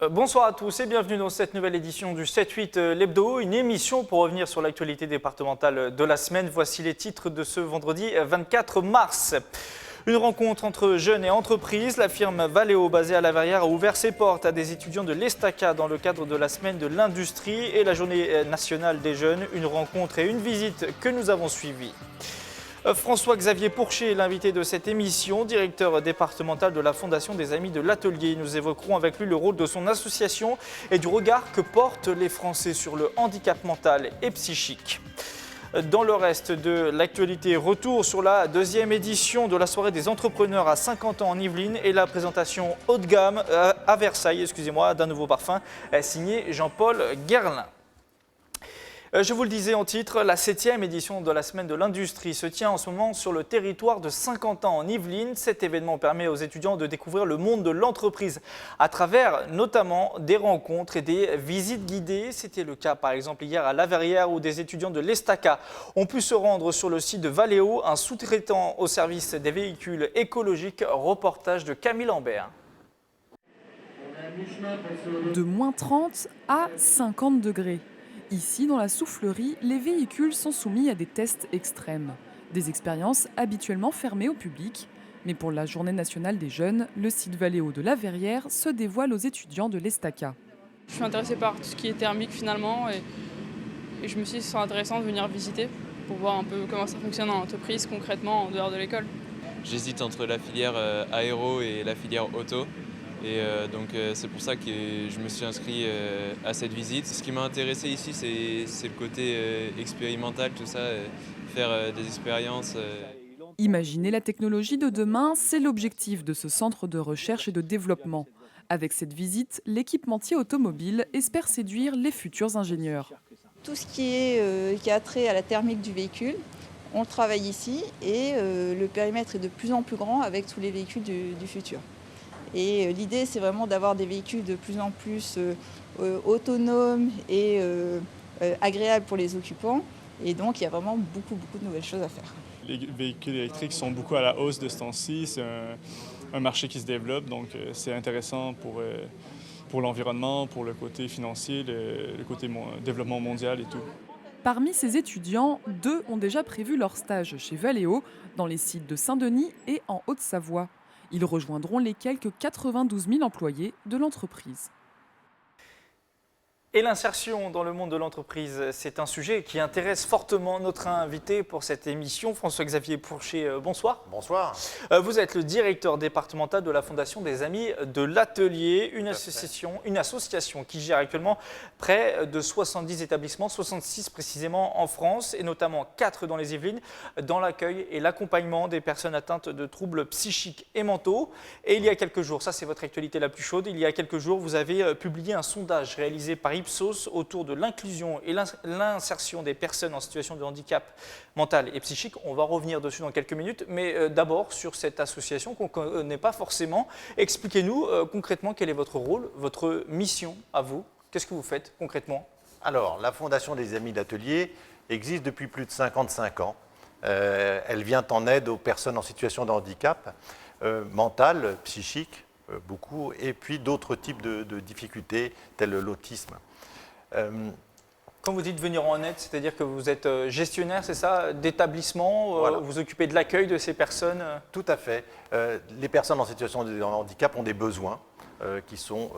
Bonsoir à tous et bienvenue dans cette nouvelle édition du 7-8 l'Hebdo, une émission pour revenir sur l'actualité départementale de la semaine. Voici les titres de ce vendredi 24 mars. Une rencontre entre jeunes et entreprises. La firme Valeo, basée à La Verrière, a ouvert ses portes à des étudiants de l'Estaca dans le cadre de la semaine de l'industrie et la journée nationale des jeunes. Une rencontre et une visite que nous avons suivies. François-Xavier Pourchet, l'invité de cette émission, directeur départemental de la Fondation des Amis de l'Atelier. Nous évoquerons avec lui le rôle de son association et du regard que portent les Français sur le handicap mental et psychique. Dans le reste de l'actualité, retour sur la deuxième édition de la soirée des entrepreneurs à 50 ans en Yvelines et la présentation haut de gamme à Versailles, d'un nouveau parfum signé Jean-Paul Guerlain. Je vous le disais en titre, la 7e édition de la Semaine de l'Industrie se tient en ce moment sur le territoire de Saint-Quentin en Yvelines. Cet événement permet aux étudiants de découvrir le monde de l'entreprise à travers notamment des rencontres et des visites guidées. C'était le cas par exemple hier à La Verrière où des étudiants de l'Estaca ont pu se rendre sur le site de Valeo, un sous-traitant au service des véhicules écologiques. Reportage de Camille Lambert. De moins 30 à 50 degrés. Ici, dans la soufflerie, les véhicules sont soumis à des tests extrêmes. Des expériences habituellement fermées au public. Mais pour la Journée nationale des jeunes, le site Valeo de La Verrière se dévoile aux étudiants de l'Estaca. Je suis intéressée par tout ce qui est thermique finalement et je me suis dit que ce serait intéressant de venir visiter pour voir un peu comment ça fonctionne en entreprise concrètement en dehors de l'école. J'hésite entre la filière aéro et la filière auto. Et donc c'est pour ça que je me suis inscrit à cette visite. Ce qui m'a intéressé ici, c'est le côté expérimental, tout ça, faire des expériences. Imaginer la technologie de demain, c'est l'objectif de ce centre de recherche et de développement. Avec cette visite, l'équipementier automobile espère séduire les futurs ingénieurs. Tout ce qui a trait à la thermique du véhicule, on le travaille ici et le périmètre est de plus en plus grand avec tous les véhicules du futur. Et l'idée, c'est vraiment d'avoir des véhicules de plus en plus autonomes et agréables pour les occupants. Et donc, il y a vraiment beaucoup de nouvelles choses à faire. Les véhicules électriques sont beaucoup à la hausse de ce temps-ci. C'est un marché qui se développe, donc c'est intéressant pour l'environnement, pour le côté financier, le côté développement mondial et tout. Parmi ces étudiants, 2 ont déjà prévu leur stage chez Valeo, dans les sites de Saint-Denis et en Haute-Savoie. Ils rejoindront les quelques 92 000 employés de l'entreprise. Et l'insertion dans le monde de l'entreprise, c'est un sujet qui intéresse fortement notre invité pour cette émission. François-Xavier Pourchet, bonsoir. Bonsoir. Vous êtes le directeur départemental de la Fondation des Amis de l'Atelier, une association qui gère actuellement près de 70 établissements, 66 précisément en France, et notamment 4 dans les Yvelines, dans l'accueil et l'accompagnement des personnes atteintes de troubles psychiques et mentaux. Et il y a quelques jours, ça c'est votre actualité la plus chaude, il y a quelques jours, vous avez publié un sondage réalisé par Ipsos autour de l'inclusion et l'insertion des personnes en situation de handicap mental et psychique. On va revenir dessus dans quelques minutes, mais d'abord sur cette association qu'on ne connaît pas forcément. Expliquez-nous concrètement quel est votre rôle, votre mission à vous. Qu'est-ce que vous faites concrètement? Alors, la Fondation des Amis d'Atelier existe depuis plus de 55 ans. Elle vient en aide aux personnes en situation de handicap mental, psychique, beaucoup, et puis d'autres types de difficultés, telles l'autisme. Quand vous dites venir en aide, c'est-à-dire que vous êtes gestionnaire, c'est ça, d'établissement, Voilà. vous occupez de l'accueil de ces personnes? Tout à fait. Les personnes en situation de handicap ont des besoins qui sont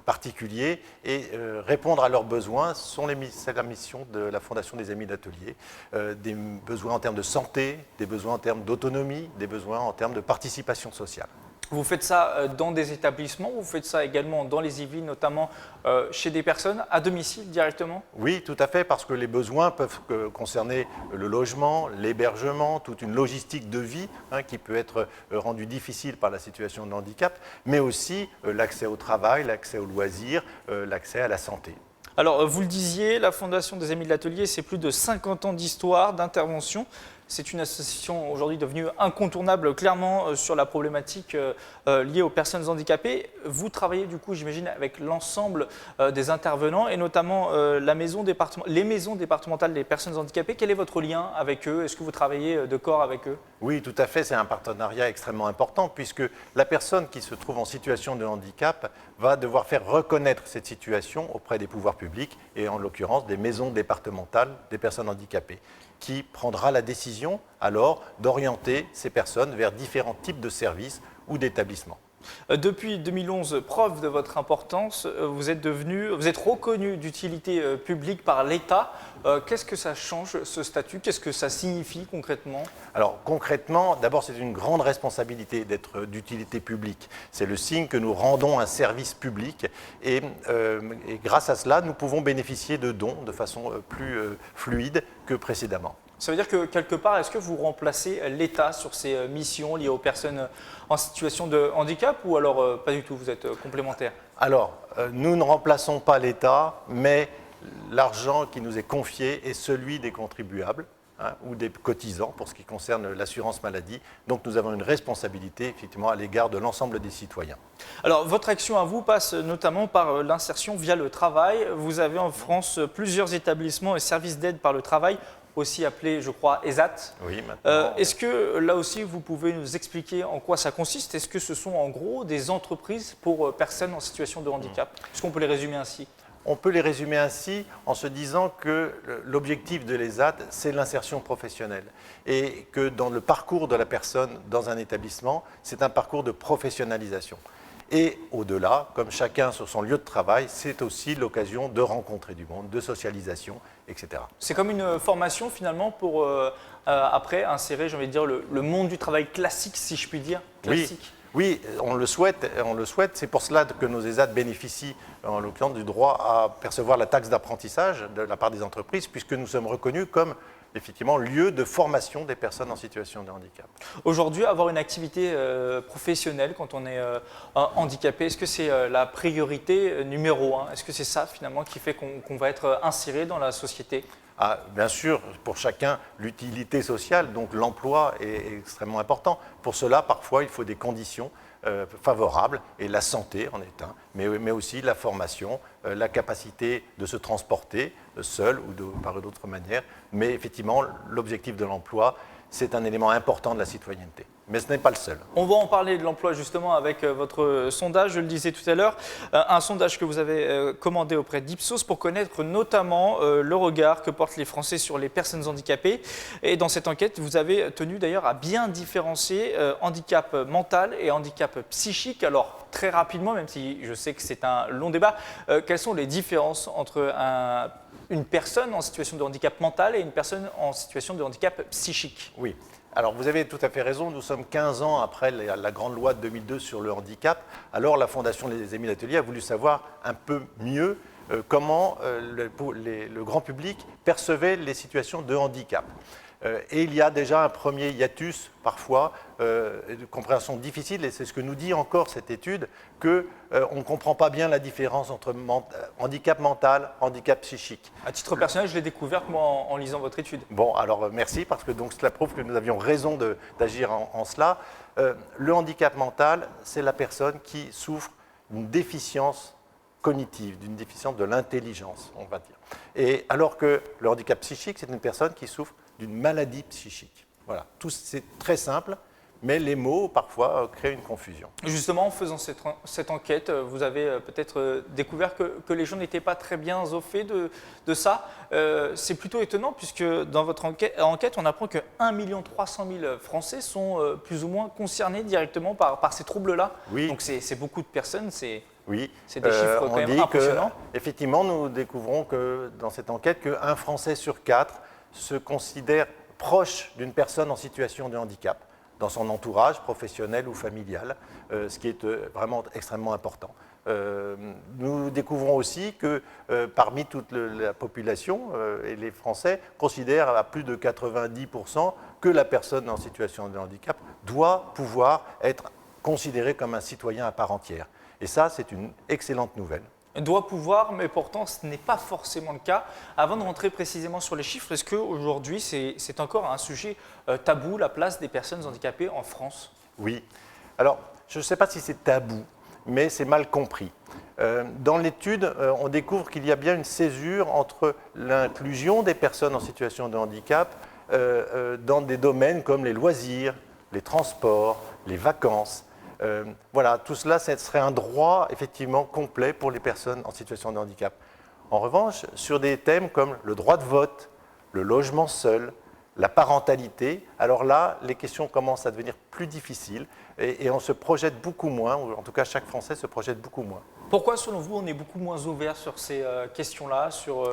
particuliers et répondre à leurs besoins, c'est la mission de la Fondation des Amis d'Atelier. Des besoins en termes de santé, des besoins en termes d'autonomie, des besoins en termes de participation sociale. Vous faites ça dans des établissements, vous faites ça également dans les Yvelines, notamment chez des personnes, à domicile directement? Oui, tout à fait, parce que les besoins peuvent concerner le logement, l'hébergement, toute une logistique de vie qui peut être rendue difficile par la situation de handicap, mais aussi l'accès au travail, l'accès aux loisirs, l'accès à la santé. Alors, vous le disiez, la Fondation des Amis de l'Atelier, c'est plus de 50 ans d'histoire, d'intervention. C'est une association aujourd'hui devenue incontournable clairement sur la problématique liée aux personnes handicapées. Vous travaillez du coup, j'imagine, avec l'ensemble des intervenants et notamment les maisons départementales des personnes handicapées. Quel est votre lien avec eux? Est-ce que vous travaillez de corps avec eux? Oui, tout à fait. C'est un partenariat extrêmement important puisque la personne qui se trouve en situation de handicap va devoir faire reconnaître cette situation auprès des pouvoirs publics et en l'occurrence des maisons départementales des personnes handicapées, qui prendra la décision alors d'orienter ces personnes vers différents types de services ou d'établissements. Depuis 2011, preuve de votre importance, vous êtes reconnu d'utilité publique par l'État. Qu'est-ce que ça change, ce statut? Qu'est-ce que ça signifie concrètement? Alors concrètement, d'abord c'est une grande responsabilité d'être d'utilité publique. C'est le signe que nous rendons un service public et grâce à cela, nous pouvons bénéficier de dons de façon plus fluide que précédemment. Ça veut dire que quelque part, est-ce que vous remplacez l'État sur ces missions liées aux personnes en situation de handicap ou alors pas du tout, vous êtes complémentaires? Alors, nous ne remplaçons pas l'État, mais l'argent qui nous est confié est celui des contribuables ou des cotisants pour ce qui concerne l'assurance maladie. Donc nous avons une responsabilité effectivement à l'égard de l'ensemble des citoyens. Alors votre action à vous passe notamment par l'insertion via le travail. Vous avez en France plusieurs établissements et services d'aide par le travail, aussi appelé, je crois, ESAT. Oui, maintenant. Est-ce que là aussi, vous pouvez nous expliquer en quoi ça consiste? Est-ce que ce sont en gros des entreprises pour personnes en situation de handicap? Est-ce qu'on peut les résumer ainsi? On peut les résumer ainsi en se disant que l'objectif de l'ESAT, c'est l'insertion professionnelle et que dans le parcours de la personne dans un établissement, c'est un parcours de professionnalisation. Et au-delà, comme chacun sur son lieu de travail, c'est aussi l'occasion de rencontrer du monde, de socialisation, etc. C'est comme une formation finalement pour après insérer, j'ai envie de dire, le monde du travail classique, si je puis dire. Classique. Oui, on le souhaite. C'est pour cela que nos ESAT bénéficient, en l'occurrence, du droit à percevoir la taxe d'apprentissage de la part des entreprises, puisque nous sommes reconnus comme effectivement lieu de formation des personnes en situation de handicap. Aujourd'hui, avoir une activité professionnelle quand on est handicapé, est-ce que c'est la priorité numéro 1? Est-ce que c'est ça finalement qui fait qu'on va être inséré dans la société? Bien sûr, pour chacun, l'utilité sociale, donc l'emploi est extrêmement important. Pour cela, parfois, il faut des conditions favorables et la santé en est un, mais aussi la formation, la capacité de se transporter seul ou par d'autres manières. Mais effectivement, l'objectif de l'emploi, c'est un élément important de la citoyenneté. Mais ce n'est pas le seul. On va en parler de l'emploi justement avec votre sondage, je le disais tout à l'heure, un sondage que vous avez commandé auprès d'Ipsos pour connaître notamment le regard que portent les Français sur les personnes handicapées. Et dans cette enquête, vous avez tenu d'ailleurs à bien différencier handicap mental et handicap psychique. Alors très rapidement, même si je sais que c'est un long débat, quelles sont les différences entre une personne en situation de handicap mental et une personne en situation de handicap psychique? Oui. Alors vous avez tout à fait raison, nous sommes 15 ans après la grande loi de 2002 sur le handicap. Alors la Fondation Les Amis d'Atelier a voulu savoir un peu mieux comment le grand public percevait les situations de handicap. Et il y a déjà un premier hiatus, parfois, de compréhension difficile, et c'est ce que nous dit encore cette étude, qu'on ne comprend pas bien la différence entre handicap mental, handicap psychique. À titre personnel, je l'ai découvert moi en lisant votre étude. Bon, alors merci, parce que donc, cela prouve que nous avions raison d'agir en cela. Le handicap mental, c'est la personne qui souffre d'une déficience cognitive, d'une déficience de l'intelligence, on va dire. Et alors que le handicap psychique, c'est une personne qui souffre d'une maladie psychique. Voilà, c'est très simple, mais les mots, parfois, créent une confusion. Justement, en faisant cette enquête, vous avez peut-être découvert que les gens n'étaient pas très bien au fait de ça. C'est plutôt étonnant, puisque dans votre enquête, on apprend que 1 300 000 Français sont plus ou moins concernés directement par ces troubles-là. Oui. Donc c'est beaucoup de personnes, c'est oui. des chiffres quand même impressionnants. Effectivement, nous découvrons que dans cette enquête, qu'un Français sur 4 se considère proche d'une personne en situation de handicap, dans son entourage professionnel ou familial, ce qui est vraiment extrêmement important. Nous découvrons aussi que parmi toute la population, et les Français considèrent à plus de 90% que la personne en situation de handicap doit pouvoir être considérée comme un citoyen à part entière. Et ça, c'est une excellente nouvelle. Doit pouvoir, mais pourtant ce n'est pas forcément le cas. Avant de rentrer précisément sur les chiffres, est-ce qu'aujourd'hui c'est encore un sujet tabou, la place des personnes handicapées en France? Oui. Alors, je ne sais pas si c'est tabou, mais c'est mal compris. Dans l'étude, on découvre qu'il y a bien une césure entre l'inclusion des personnes en situation de handicap dans des domaines comme les loisirs, les transports, les vacances. Voilà, tout cela, ce serait un droit effectivement complet pour les personnes en situation de handicap. En revanche, sur des thèmes comme le droit de vote, le logement seul, la parentalité, alors là, les questions commencent à devenir plus difficiles et on se projette beaucoup moins, ou en tout cas chaque Français se projette beaucoup moins. Pourquoi, selon vous, on est beaucoup moins ouvert sur ces questions-là, sur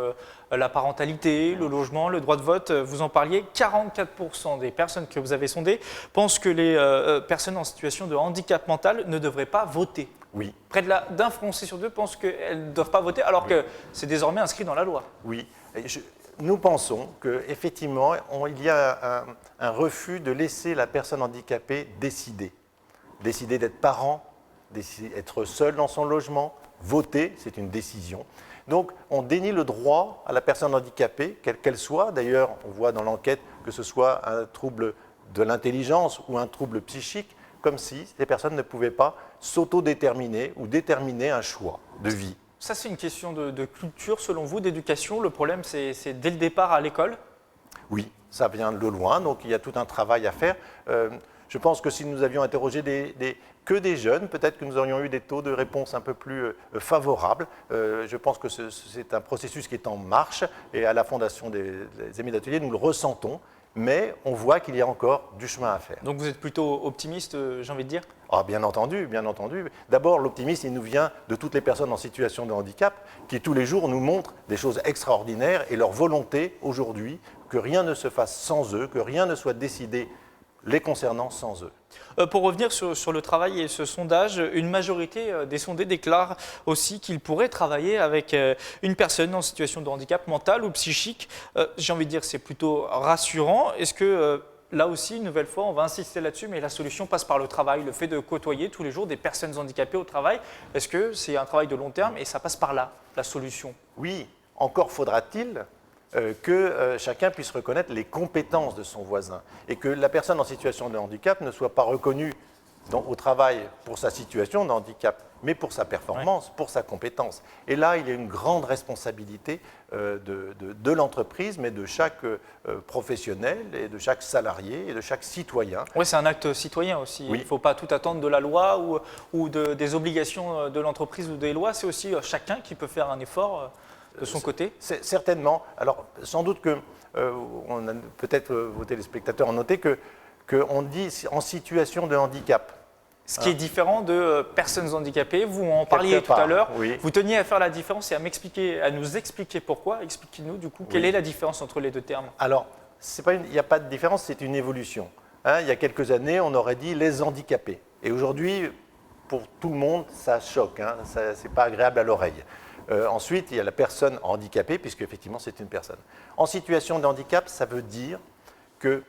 la parentalité, le logement, le droit de vote? Vous en parliez, 44% des personnes que vous avez sondées pensent que les personnes en situation de handicap mental ne devraient pas voter. Oui. Près d'un Français sur deux pense qu'elles ne doivent pas voter, alors que c'est désormais inscrit dans la loi. Oui. Nous pensons qu'effectivement, il y a un refus de laisser la personne handicapée décider. Décider d'être parent, être seul dans son logement, voter, c'est une décision. Donc, on dénie le droit à la personne handicapée, quelle qu'elle soit. D'ailleurs, on voit dans l'enquête que ce soit un trouble de l'intelligence ou un trouble psychique, comme si ces personnes ne pouvaient pas s'autodéterminer ou déterminer un choix de vie. Ça, c'est une question de culture, selon vous, d'éducation. Le problème, c'est dès le départ à l'école? Oui, ça vient de loin, donc il y a tout un travail à faire. Je pense que si nous avions interrogé que des jeunes, peut-être que nous aurions eu des taux de réponse un peu plus favorables. Je pense que c'est un processus qui est en marche et à la Fondation des Amis d'Atelier, nous le ressentons, mais on voit qu'il y a encore du chemin à faire. Donc vous êtes plutôt optimiste, j'ai envie de dire? Ah, bien entendu, bien entendu. D'abord, l'optimisme, il nous vient de toutes les personnes en situation de handicap qui, tous les jours, nous montrent des choses extraordinaires et leur volonté, aujourd'hui, que rien ne se fasse sans eux, que rien ne soit décidé les concernant sans eux. Pour revenir sur le travail et ce sondage, une majorité des sondés déclarent aussi qu'ils pourraient travailler avec une personne en situation de handicap mental ou psychique. J'ai envie de dire que c'est plutôt rassurant. Est-ce que là aussi, une nouvelle fois, on va insister là-dessus, mais la solution passe par le travail, le fait de côtoyer tous les jours des personnes handicapées au travail? Est-ce que c'est un travail de long terme et ça passe par là, la solution? Oui, encore faudra-t-il que chacun puisse reconnaître les compétences de son voisin et que la personne en situation de handicap ne soit pas reconnue au travail pour sa situation de handicap, mais pour sa performance, pour sa compétence. Et là, il y a une grande responsabilité de l'entreprise, mais de chaque professionnel et de chaque salarié et de chaque citoyen. Oui, c'est un acte citoyen aussi. Oui. Il ne faut pas tout attendre de la loi ou des obligations de l'entreprise ou des lois. C'est aussi chacun qui peut faire un effort de son côté. Certainement. Alors, sans doute que, peut-être vos téléspectateurs ont noté qu'on dit en situation de handicap. Ce qui est différent de personnes handicapées. Vous en parliez tout à l'heure. Oui. Vous teniez à faire la différence et à nous expliquer pourquoi. Expliquez-nous du coup, quelle est la différence entre les deux termes? Alors, il n'y a pas de différence, c'est une évolution. Il y a quelques années, on aurait dit les handicapés. Et aujourd'hui, pour tout le monde, ça choque. Ce n'est pas agréable à l'oreille. Ensuite, il y a la personne handicapée, puisque effectivement, c'est une personne. En situation de handicap, ça veut dire que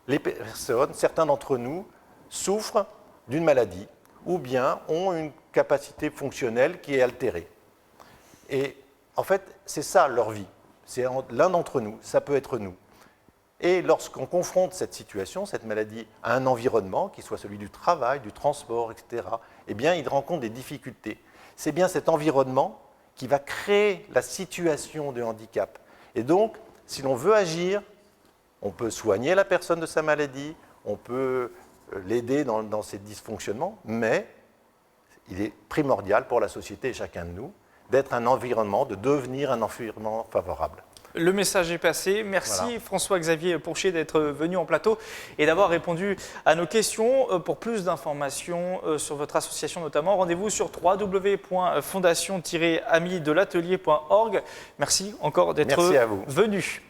les personnes, certains d'entre nous, souffrent d'une maladie ou bien ont une capacité fonctionnelle qui est altérée. Et en fait, c'est ça leur vie. C'est l'un d'entre nous, ça peut être nous. Et lorsqu'on confronte cette situation, cette maladie, à un environnement, qui soit celui du travail, du transport, etc., eh bien, il rencontre des difficultés. C'est bien cet environnement qui va créer la situation de handicap. Et donc, si l'on veut agir, on peut soigner la personne de sa maladie, on peut l'aider dans ses dysfonctionnements, mais il est primordial pour la société et chacun de nous d'être un environnement, de devenir un environnement favorable. Le message est passé. Merci voilà. François-Xavier Pourchier d'être venu en plateau et d'avoir répondu à nos questions. Pour plus d'informations sur votre association notamment, rendez-vous sur www.fondation-amidelatelier.org. Merci encore d'être venu.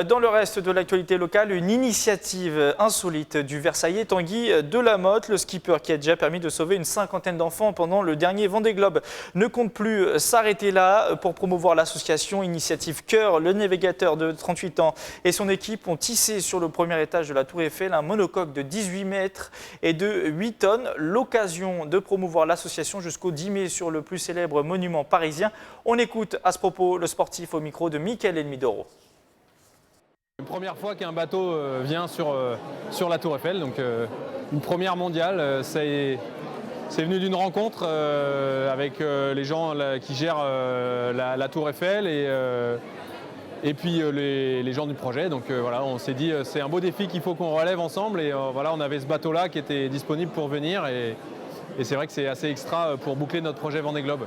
Dans le reste de l'actualité locale, une initiative insolite du Versaillais Tanguy Delamotte. Le skipper qui a déjà permis de sauver une cinquantaine d'enfants pendant le dernier Vendée Globe ne compte plus s'arrêter là. Pour promouvoir l'association Initiative Cœur, le navigateur de 38 ans et son équipe ont tissé sur le premier étage de la Tour Eiffel un monocoque de 18 mètres et de 8 tonnes. L'occasion de promouvoir l'association jusqu'au 10 mai sur le plus célèbre monument parisien. On écoute à ce propos le sportif au micro de Mickaël Elmidoro. Une première fois qu'un bateau vient sur la Tour Eiffel, donc une première mondiale. C'est venu d'une rencontre avec les gens qui gèrent la Tour Eiffel et puis les gens du projet. Donc voilà, on s'est dit c'est un beau défi qu'il faut qu'on relève ensemble. Et voilà, on avait ce bateau-là qui était disponible pour venir. Et c'est vrai que c'est assez extra pour boucler notre projet Vendée Globe.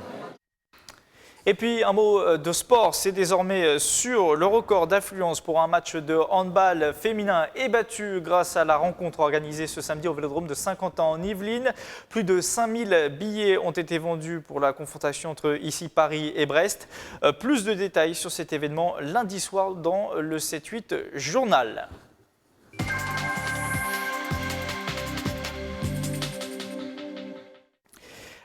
Et puis un mot de sport, c'est désormais sur le record d'affluence pour un match de handball féminin est battu grâce à la rencontre organisée ce samedi au Vélodrome de Saint-Quentin en Yvelines. Plus de 5000 billets ont été vendus pour la confrontation entre ici Paris et Brest. Plus de détails sur cet événement lundi soir dans le 7-8 journal.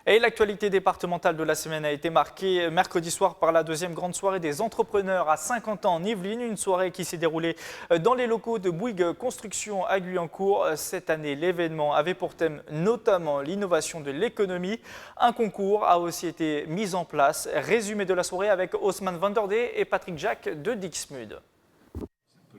Et l'actualité départementale de la semaine a été marquée mercredi soir par la deuxième grande soirée des entrepreneurs à Saint-Quentin en Yvelines. Une soirée qui s'est déroulée dans les locaux de Bouygues Construction à Guyancourt. Cette année, l'événement avait pour thème notamment l'innovation de l'économie. Un concours a aussi été mis en place. Résumé de la soirée avec Haussmann van der Dee et Patrick Jacques de Dixmude.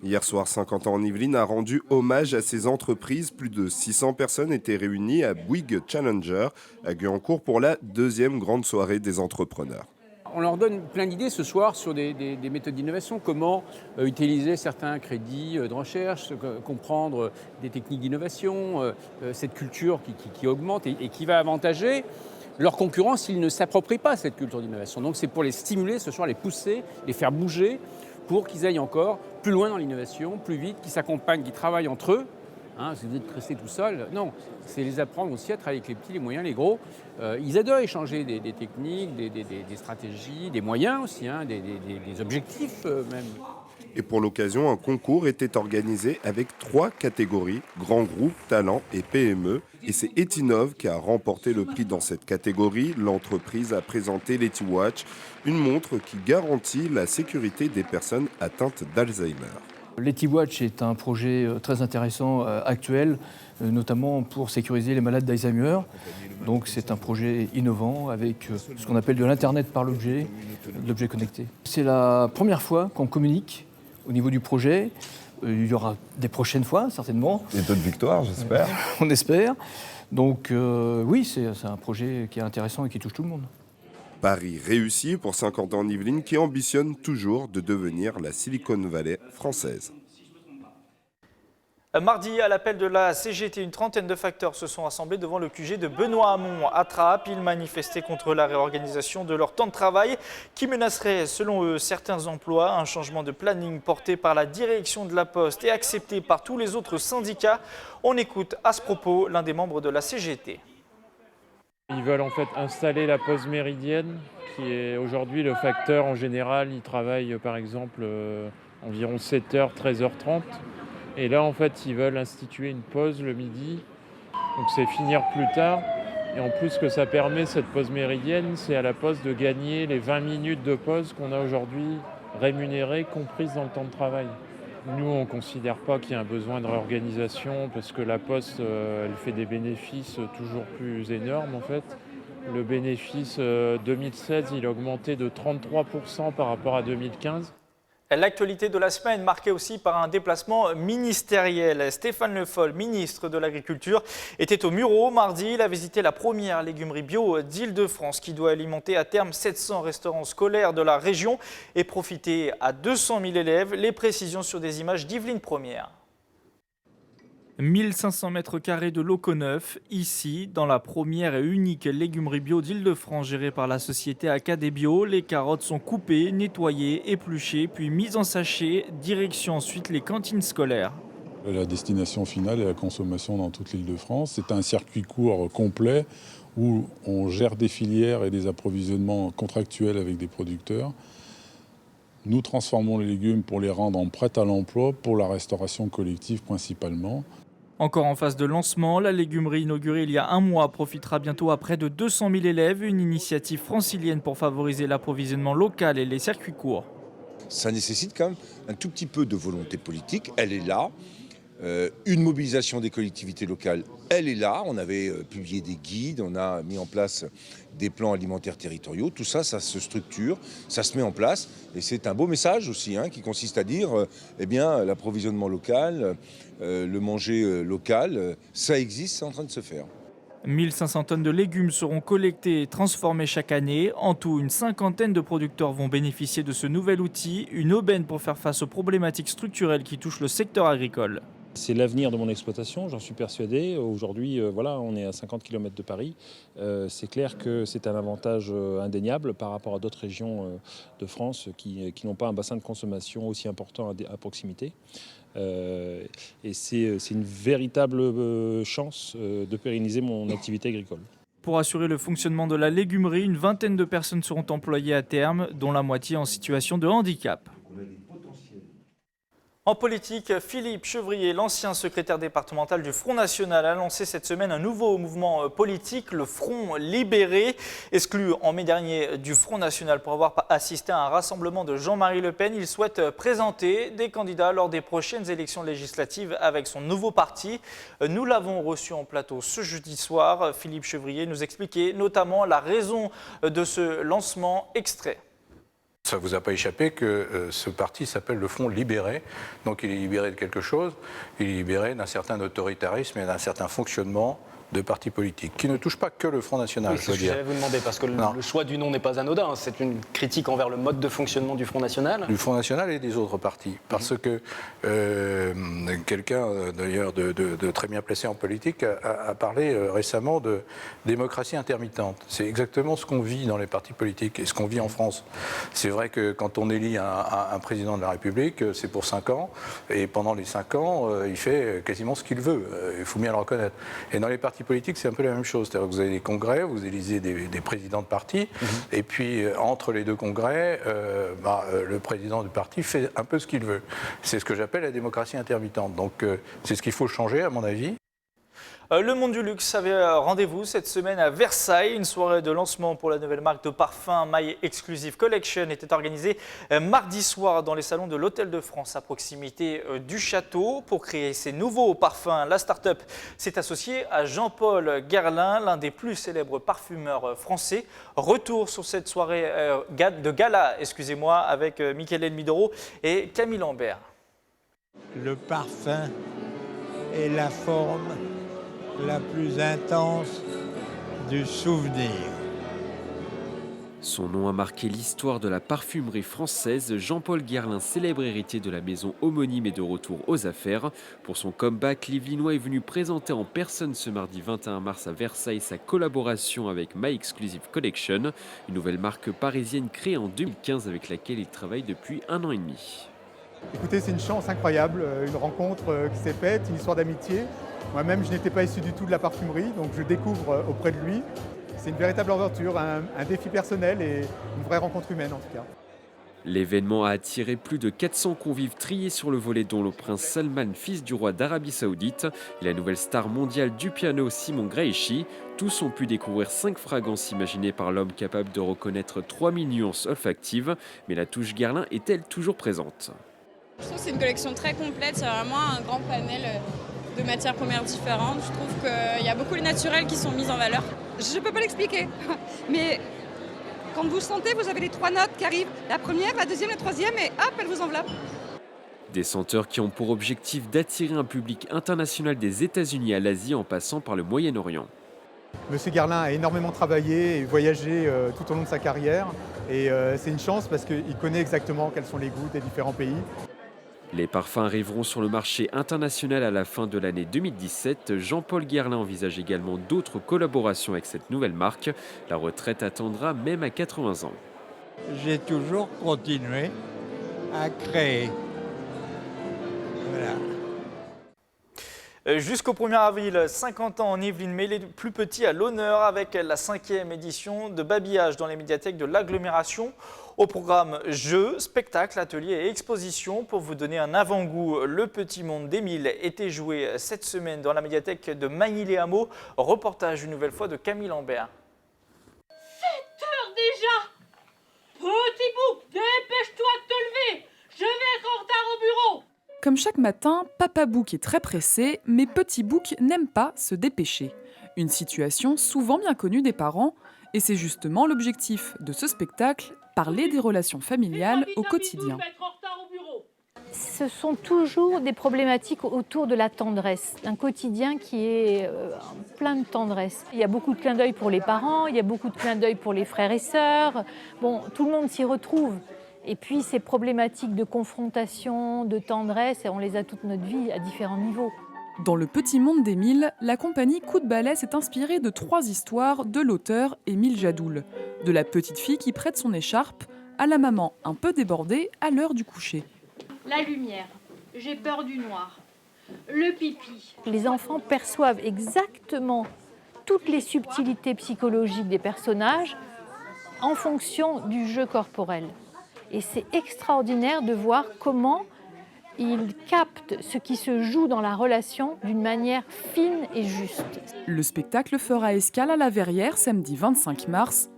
Hier soir, Saint-Quentin en Yvelines a rendu hommage à ces entreprises. Plus de 600 personnes étaient réunies à Bouygues Challenger à Guyancourt pour la deuxième grande soirée des entrepreneurs. On leur donne plein d'idées ce soir sur des méthodes d'innovation, comment utiliser certains crédits de recherche, comprendre des techniques d'innovation, cette culture qui augmente et qui va avantager leurs concurrents s'ils ne s'approprient pas cette culture d'innovation. Donc c'est pour les stimuler ce soir, les pousser, les faire bouger pour qu'ils aillent encore plus loin dans l'innovation, plus vite, qu'ils s'accompagnent, qu'ils travaillent entre eux. Si vous êtes resté tout seul, non. C'est les apprendre aussi à travailler avec les petits, les moyens, les gros. Ils adorent échanger des techniques, des stratégies, des moyens aussi, des objectifs même. Et pour l'occasion, un concours était organisé avec 3 catégories, grands groupes, talents et PME. Et c'est Etinov qui a remporté le prix dans cette catégorie. L'entreprise a présenté l'EtiWatch, une montre qui garantit la sécurité des personnes atteintes d'Alzheimer. L'EtiWatch est un projet très intéressant actuel, notamment pour sécuriser les malades d'Alzheimer. Donc c'est un projet innovant avec ce qu'on appelle de l'Internet par l'objet, de l'objet connecté. C'est la première fois qu'on communique au niveau du projet. Il y aura des prochaines fois, certainement. Et d'autres victoires, j'espère. On espère. Donc oui, c'est un projet qui est intéressant et qui touche tout le monde. Paris réussi pour Saint-Quentin en Yvelines qui ambitionne toujours de devenir la Silicon Valley française. Mardi, à l'appel de la CGT, une trentaine de facteurs se sont rassemblés devant le QG de Benoît-Hamon à Trappes. Ils manifestaient contre la réorganisation de leur temps de travail qui menacerait, selon eux, certains emplois. Un changement de planning porté par la direction de la Poste et accepté par tous les autres syndicats. On écoute à ce propos l'un des membres de la CGT. Ils veulent en fait installer la pause méridienne, qui est aujourd'hui le facteur en général. Ils travaillent par exemple environ 7h, 13h30. Et là, en fait, ils veulent instituer une pause le midi. Donc, c'est finir plus tard. Et en plus, ce que ça permet, cette pause méridienne, c'est à la Poste de gagner les 20 minutes de pause qu'on a aujourd'hui rémunérées, comprises dans le temps de travail. Nous, on ne considère pas qu'il y a un besoin de réorganisation parce que la Poste, elle fait des bénéfices toujours plus énormes, en fait. Le bénéfice 2016, il a augmenté de 33% par rapport à 2015. L'actualité de la semaine marquée aussi par un déplacement ministériel. Stéphane Le Foll, ministre de l'Agriculture, était au Mureau mardi. Il a visité la première légumerie bio d'Île-de-France qui doit alimenter à terme 700 restaurants scolaires de la région et profiter à 200 000 élèves. Les précisions sur des images d'Yveline Première. 1500 mètres carrés de locaux neufs, ici, dans la première et unique légumerie bio d'Île-de-France gérée par la société Acadé Bio. Les carottes sont coupées, nettoyées, épluchées, puis mises en sachet. Direction ensuite les cantines scolaires. La destination finale est la consommation dans toute l'Île-de-France. C'est un circuit court complet où on gère des filières et des approvisionnements contractuels avec des producteurs. Nous transformons les légumes pour les rendre en prêts à l'emploi, pour la restauration collective principalement. Encore en phase de lancement, la légumerie inaugurée il y a un mois profitera bientôt à près de 200 000 élèves, une initiative francilienne pour favoriser l'approvisionnement local et les circuits courts. Ça nécessite quand même un tout petit peu de volonté politique, elle est là. Une mobilisation des collectivités locales, elle est là. On avait publié des guides, on a mis en place des plans alimentaires territoriaux. Tout ça, ça se structure, ça se met en place. Et c'est un beau message aussi qui consiste à dire eh bien, l'approvisionnement local, le manger local, ça existe, c'est en train de se faire. 1500 tonnes de légumes seront collectées et transformées chaque année. En tout, une cinquantaine de producteurs vont bénéficier de ce nouvel outil, une aubaine pour faire face aux problématiques structurelles qui touchent le secteur agricole. C'est l'avenir de mon exploitation, j'en suis persuadé. Aujourd'hui, voilà, on est à 50 km de Paris. C'est clair que c'est un avantage indéniable par rapport à d'autres régions de France qui n'ont pas un bassin de consommation aussi important à proximité. Et c'est une véritable chance de pérenniser mon activité agricole. Pour assurer le fonctionnement de la légumerie, une vingtaine de personnes seront employées à terme, dont la moitié en situation de handicap. En politique, Philippe Chevrier, l'ancien secrétaire départemental du Front National, a lancé cette semaine un nouveau mouvement politique, le Front Libéré. Exclu en mai dernier du Front National pour avoir assisté à un rassemblement de Jean-Marie Le Pen, il souhaite présenter des candidats lors des prochaines élections législatives avec son nouveau parti. Nous l'avons reçu en plateau ce jeudi soir. Philippe Chevrier nous expliquait notamment la raison de ce lancement extrait. Ça ne vous a pas échappé que ce parti s'appelle le Front Libéré. Donc il est libéré de quelque chose, il est libéré d'un certain autoritarisme et d'un certain fonctionnement de partis politiques, qui ne touche pas que le Front National, oui, je veux dire. J'allais vous demander, parce que le choix du nom n'est pas anodin, c'est une critique envers le mode de fonctionnement du Front National. Du Front National et des autres partis. Parce que quelqu'un, d'ailleurs, de très bien placé en politique, a parlé récemment de démocratie intermittente. C'est exactement ce qu'on vit dans les partis politiques et ce qu'on vit en France. C'est vrai que quand on élit un président de la République, c'est pour 5 ans, et pendant les 5 ans, il fait quasiment ce qu'il veut. Il faut bien le reconnaître. Et dans les partis politiques, c'est un peu la même chose. C'est-à-dire que vous avez des congrès, vous élisez des présidents de partis, et puis entre les deux congrès, le président du parti fait un peu ce qu'il veut. C'est ce que j'appelle la démocratie intermittente. Donc c'est ce qu'il faut changer, à mon avis. Le monde du luxe avait rendez-vous cette semaine à Versailles. Une soirée de lancement pour la nouvelle marque de parfum My Exclusive Collection était organisée mardi soir dans les salons de l'Hôtel de France à proximité du château. Pour créer ces nouveaux parfums, la start-up s'est associée à Jean-Paul Guerlain, l'un des plus célèbres parfumeurs français. Retour sur cette soirée de gala, avec Michele Midoro et Camille Lambert. Le parfum est la forme la plus intense du souvenir. Son nom a marqué l'histoire de la parfumerie française. Jean-Paul Guerlain, célèbre héritier de la maison homonyme, est de retour aux affaires. Pour son comeback, l'Yvelinois est venu présenter en personne ce mardi 21 mars à Versailles sa collaboration avec My Exclusive Collection, une nouvelle marque parisienne créée en 2015 avec laquelle il travaille depuis 1 an et demi. Écoutez, c'est une chance incroyable, une rencontre qui s'est faite, une histoire d'amitié. Moi-même, je n'étais pas issu du tout de la parfumerie, donc je découvre auprès de lui. C'est une véritable aventure, un défi personnel et une vraie rencontre humaine en tout cas. L'événement a attiré plus de 400 convives triés sur le volet, dont le prince Salman, fils du roi d'Arabie Saoudite, et la nouvelle star mondiale du piano Simon Graeschi. Tous ont pu découvrir 5 fragrances imaginées par l'homme capable de reconnaître 3000 nuances olfactives. Mais la touche Guerlain est-elle toujours présente ? Je trouve que c'est une collection très complète, c'est vraiment un grand panel de matières premières différentes. Je trouve qu'il y a beaucoup de naturels qui sont mis en valeur. Je ne peux pas l'expliquer, mais quand vous sentez, vous avez les 3 notes qui arrivent. La première, la deuxième, la troisième, et hop, elle vous enveloppe. Des senteurs qui ont pour objectif d'attirer un public international des États-Unis à l'Asie en passant par le Moyen-Orient. Monsieur Guerlain a énormément travaillé et voyagé tout au long de sa carrière. Et c'est une chance parce qu'il connaît exactement quels sont les goûts des différents pays. Les parfums arriveront sur le marché international à la fin de l'année 2017. Jean-Paul Guerlain envisage également d'autres collaborations avec cette nouvelle marque. La retraite attendra même à 80 ans. J'ai toujours continué à créer. Voilà. Jusqu'au 1er avril, 50 ans en Yvelines, mais les plus petits à l'honneur avec la 5e édition de Babillage dans les médiathèques de l'agglomération. Au programme jeux, spectacles, ateliers et expositions. Pour vous donner un avant-goût, le petit monde d'Émile était joué cette semaine dans la médiathèque de Magny-les-Hameaux. Reportage une nouvelle fois de Camille Lambert. 7 heures déjà. Petit Bouc, dépêche-toi de te lever. Je vais être en retard au bureau. Comme chaque matin, Papa Bouc est très pressé, mais Petit Bouc n'aime pas se dépêcher. Une situation souvent bien connue des parents, et c'est justement l'objectif de ce spectacle, parler des relations familiales au quotidien. Ce sont toujours des problématiques autour de la tendresse, un quotidien qui est plein de tendresse. Il y a beaucoup de clins d'œil pour les parents, il y a beaucoup de clins d'œil pour les frères et sœurs. Bon, tout le monde s'y retrouve. Et puis ces problématiques de confrontation, de tendresse, on les a toute notre vie à différents niveaux. Dans le petit monde d'Émile, la compagnie Coup de balai s'est inspirée de 3 histoires de l'auteur Émile Jadoul. De la petite fille qui prête son écharpe à la maman un peu débordée à l'heure du coucher. La lumière, j'ai peur du noir. Le pipi. Les enfants perçoivent exactement toutes les subtilités psychologiques des personnages en fonction du jeu corporel. Et c'est extraordinaire de voir comment ils captent ce qui se joue dans la relation d'une manière fine et juste. Le spectacle fera escale à la Verrière samedi 25 mars.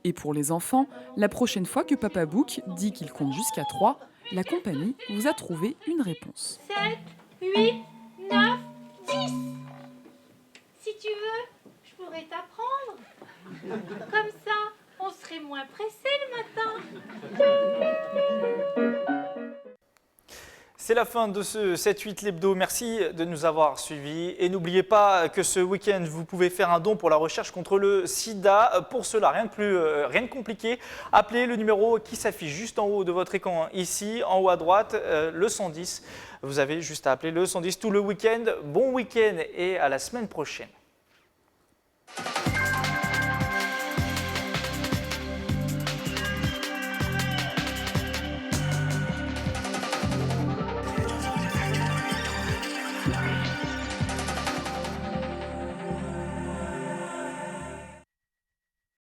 Et pour les enfants, la prochaine fois que Papa Bouc dit qu'il compte jusqu'à 3, la compagnie vous a trouvé une réponse. 7, 8, 9, 10. Si tu veux, je pourrais t'apprendre. Comme ça, on serait moins pressé le matin. C'est la fin de ce 7-8 l'hebdo. Merci de nous avoir suivis. Et n'oubliez pas que ce week-end, vous pouvez faire un don pour la recherche contre le sida. Pour cela, rien de compliqué. Appelez le numéro qui s'affiche juste en haut de votre écran, ici, en haut à droite, le 110. Vous avez juste à appeler le 110 tout le week-end. Bon week-end et à la semaine prochaine.